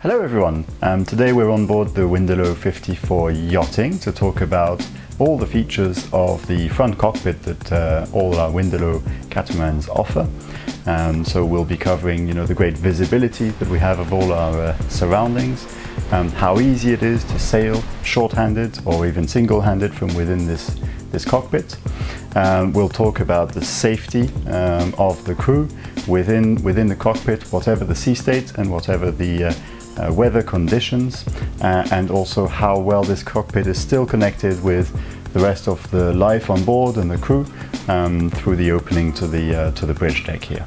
Hello everyone, today we're on board the Windelo 54 yachting to talk about all the features of the front cockpit that all our Windelo catamarans offer. So we'll be covering the great visibility that we have of all our surroundings, how easy it is to sail short-handed or even single-handed from within this cockpit. We'll talk about the safety of the crew within the cockpit, whatever the sea state and whatever the weather conditions, and also how well this cockpit is still connected with the rest of the life on board and the crew through the opening to the bridge deck here.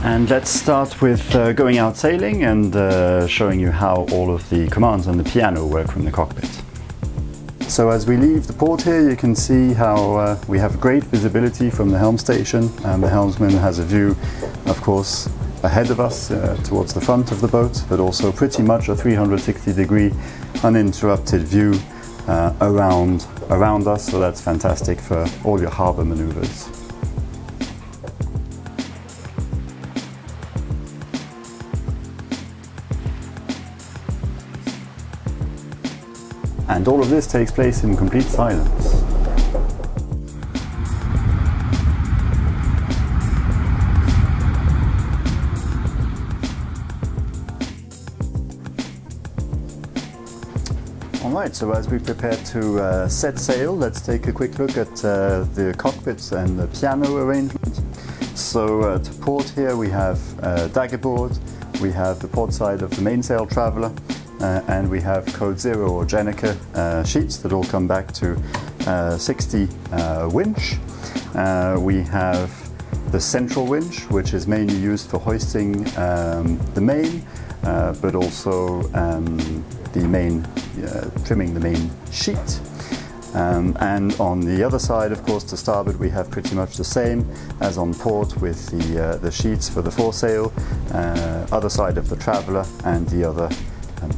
And let's start with going out sailing and showing you how all of the commands on the piano work from the cockpit. So as we leave the port here, you can see how we have great visibility from the helm station, and the helmsman has a view, of course, ahead of us towards the front of the boat, but also pretty much a 360-degree uninterrupted view around us, so that's fantastic for all your harbour manoeuvres. And all of this takes place in complete silence. Alright, so as we prepare to set sail, let's take a quick look at the cockpits and the piano arrangement. So to port here we have daggerboard, we have the port side of the mainsail traveller, and we have code 0 or Jenica sheets that all come back to 60 winch. We have the central winch, which is mainly used for hoisting the main, but also the main, trimming the main sheet. And on the other side, of course, to starboard, we have pretty much the same as on port with the sheets for the foresail, other side of the traveller, and the other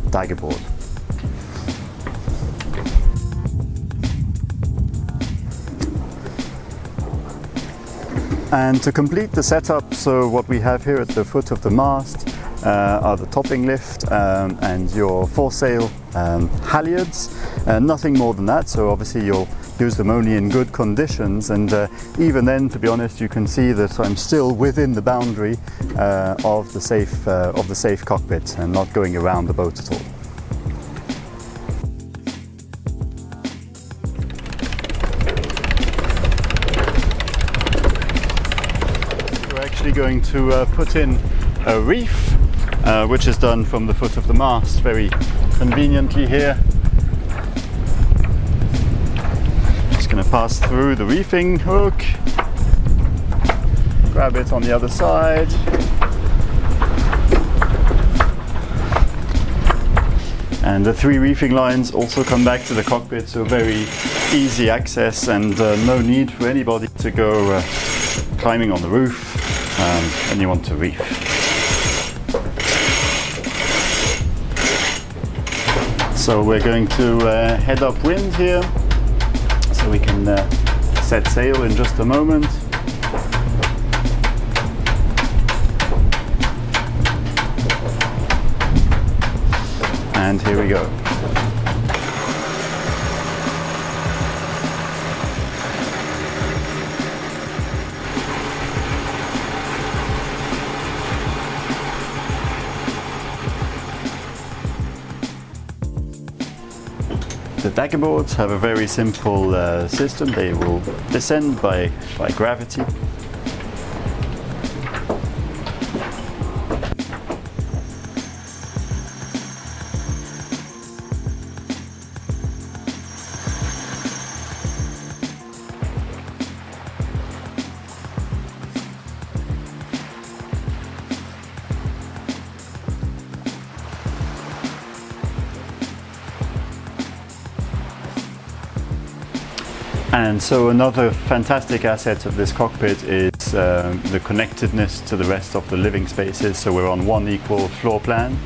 daggerboard. And to complete the setup, so what we have here at the foot of the mast are the topping lift and your foresail halyards, nothing more than that. So obviously you'll use them only in good conditions, and even then, to be honest, you can see that I'm still within the boundary of the safe cockpit and not going around the boat at all. We're actually going to put in a reef, which is done from the foot of the mast very conveniently here. Going to pass through the reefing hook, grab it on the other side, and the 3 reefing lines also come back to the cockpit, so very easy access and no need for anybody to go climbing on the roof when you want to reef. So we're going to head upwind here, so we can set sail in just a moment. And here we go. The daggerboards have a very simple system. They will descend by gravity. And so another fantastic asset of this cockpit is the connectedness to the rest of the living spaces. So we're on one equal floor plan.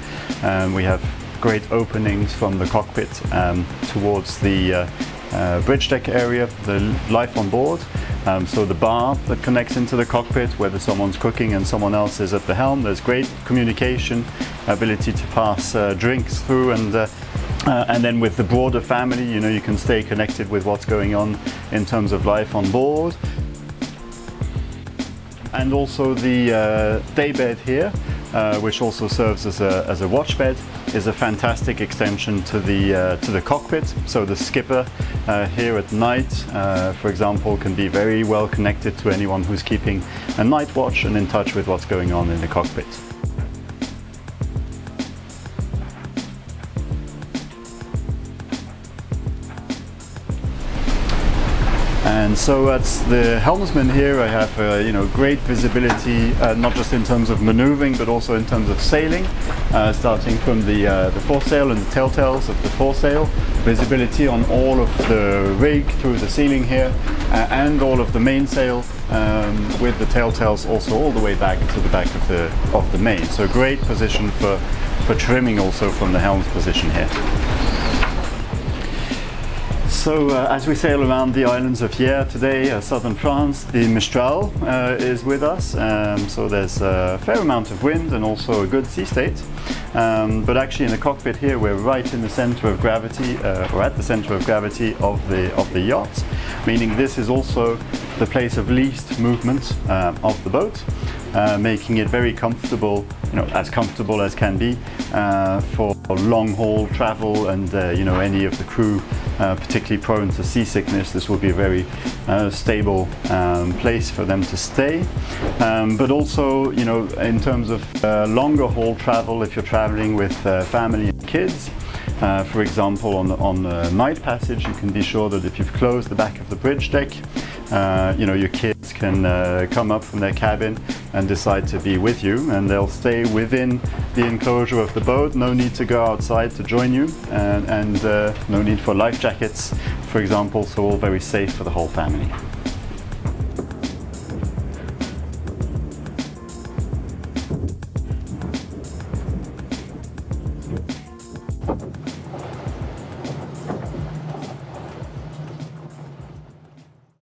We have great openings from the cockpit towards the bridge deck area, the life on board. So the bar that connects into the cockpit, whether someone's cooking and someone else is at the helm, there's great communication, ability to pass drinks through, and then with the broader family, you know, you can stay connected with what's going on in terms of life on board. And also the day bed here, which also serves as a watch bed, is a fantastic extension to the cockpit. So the skipper here at night, for example, can be very well connected to anyone who's keeping a night watch and in touch with what's going on in the cockpit. And so as the helmsman here, I have you know, great visibility, not just in terms of maneuvering, but also in terms of sailing, starting from the foresail and the telltales of the foresail, visibility on all of the rig through the ceiling here, and all of the mainsail, with the telltales also all the way back to the back of the main. So great position for trimming also from the helm's position here. So as we sail around the islands of Hyères today, southern France, the Mistral is with us. So there's a fair amount of wind and also a good sea state. But actually in the cockpit here, we're right in the center of gravity, or at the center of gravity of the yacht, meaning this is also the place of least movement of the boat, making it very comfortable, you know, as comfortable as can be for long haul travel, and you know, any of the crew particularly prone to seasickness, this will be a very stable place for them to stay. But also, you know, in terms of longer haul travel, if you're traveling with family and kids, for example, on the night passage, you can be sure that if you've closed the back of the bridge deck, you know, your kids can come up from their cabin and decide to be with you, and they'll stay within the enclosure of the boat. No need to go outside to join you, and no need for life jackets, for example, so all very safe for the whole family.